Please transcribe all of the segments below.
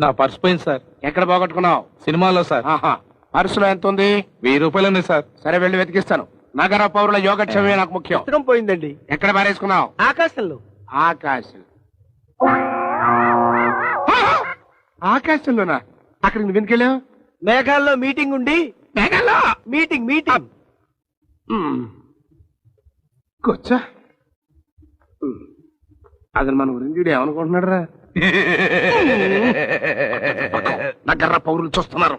నా పర్స్ పోయింది సార్. ఎక్కడ పోగొట్టుకున్నావు? సినిమాలో సార్. పర్సులో ఎంత ఉంది? 1000 రూపాయలు ఉన్నాయి సార్. సరే వెళ్ళి వెతికిస్తాను. నగర పౌరుల యోగక్షేమమే నాకు ముఖ్యం. పుస్తకం పోయిందండి. ఎక్కడ పారేసుకున్నావు? ఆకాశంలో. ఆకాశం. ఆకాశంలోనా? అక్కడికి నువ్వు వెనుకెళ్ళావు? మేఘాల్లో మీటింగ్ ఉండి. మేఘాల్లో మీటింగ్ కూర్చో. అతను మన గురించి వీడు ఏమనుకుంటున్నాడు రా? నగర పౌరులు చూస్తున్నారు.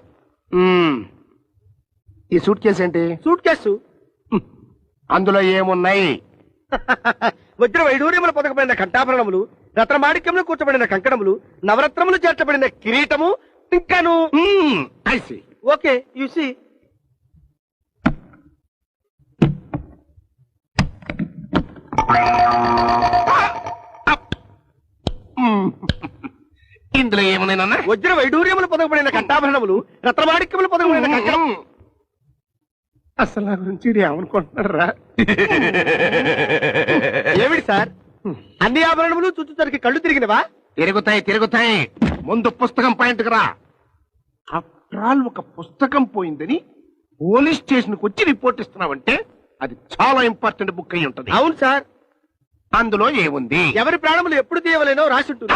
ఈ సూట్ కేసు ఏంటి? Suit case. అందులో ఏమున్నాయి? వజ్ర వైడూర్యములు పొదకబడిన కంఠాభరణములు, రత్నమాణిక్యములు కూర్చబడిన కంకణములు, నవరత్నములు చేర్చబడిన కిరీటము, ఇంకాను. Okay you see. ఇందులో ఏమున్నాయి? వజ్ర వైడూర్యములు పొదకబడిన కంఠాభరణములు, రత్నమాణిక్యములు పొదకబడిన కంకణం. అసలు నా గురించి వీడు ఏమనుకుంటున్నాడు రా? ఏమిటి సార్, అన్ని ఆభరణములు చుట్టుతరికి కళ్ళు తిరిగినవా? తిరుగుతాయి. ముందు పుస్తకం పాయింట్కి రా. ఆఫ్టర్ ఆల్ ఒక పుస్తకం పోయిందని పోలీస్ స్టేషన్ కు వచ్చి రిపోర్ట్ ఇస్తున్నావంటే అది చాలా ఇంపార్టెంట్ బుక్ అయి ఉంటది. అవును సార్. అందులో ఏముంది? ఎవరి ప్రాణములు ఎప్పుడు తీయవలేనో రాసి ఉంటుంది.